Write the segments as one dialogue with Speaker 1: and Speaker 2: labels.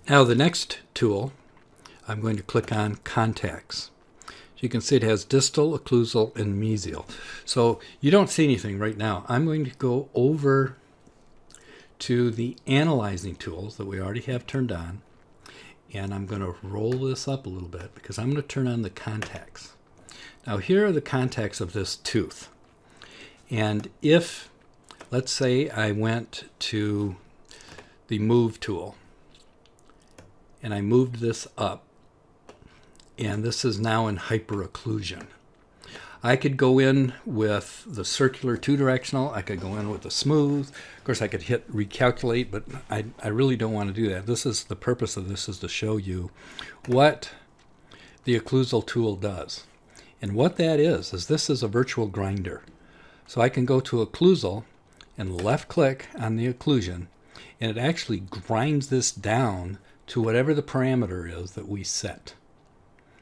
Speaker 1: Now the next tool, I'm going to click on Contacts. So you can see it has distal, occlusal, and mesial. So you don't see anything right now. I'm going to go over to the analyzing tools that we already have turned on, and I'm going to roll this up a little bit because I'm going to turn on the contacts. Now here are the contacts of this tooth. And if, let's say I went to the Move tool, and I moved this up, and this is now in hyperocclusion. I could go in with the circular two-directional, I could go in with the smooth. Of course, I could hit recalculate, but I really don't want to do that. This is the purpose of this, is to show you what the Occlusal Tool does. And what that is this is a virtual grinder. So I can go to Occlusal and left-click on the occlusion, and it actually grinds this down to whatever the parameter is that we set.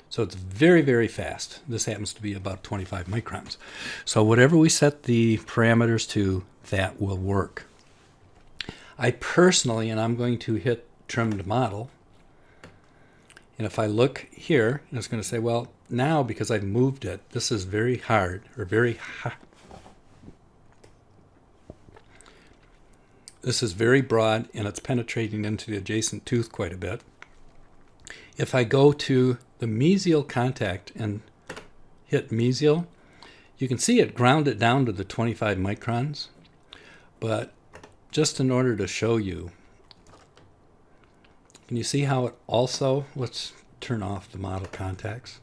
Speaker 1: So it's very, very fast. This happens to be about 25 microns. So whatever we set the parameters to, that will work. I personally, and I'm going to hit Trimmed Model, and if I look here, it's going to say, well, now because I've moved it, this is very hard, or very high. This is very broad, and it's penetrating into the adjacent tooth quite a bit. If I go to the Mesial Contact and hit Mesial, you can see it ground it down to the 25 microns. But just in order to show you, can you see how it also, let's turn off the model contacts.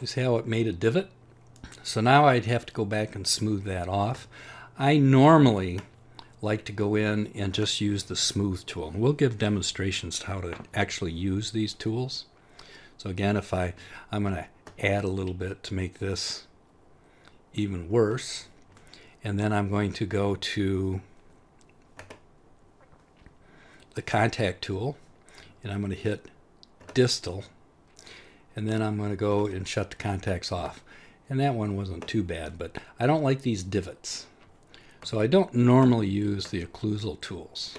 Speaker 1: You see how it made a divot? So now I'd have to go back and smooth that off. I normally like to go in and just use the smooth tool. We'll give demonstrations to how to actually use these tools. So again, if I'm going to add a little bit to make this even worse, and then I'm going to go to the contact tool, and I'm going to hit distal, and then I'm going to go and shut the contacts off. And that one wasn't too bad, but I don't like these divots. So I don't normally use the occlusal tools.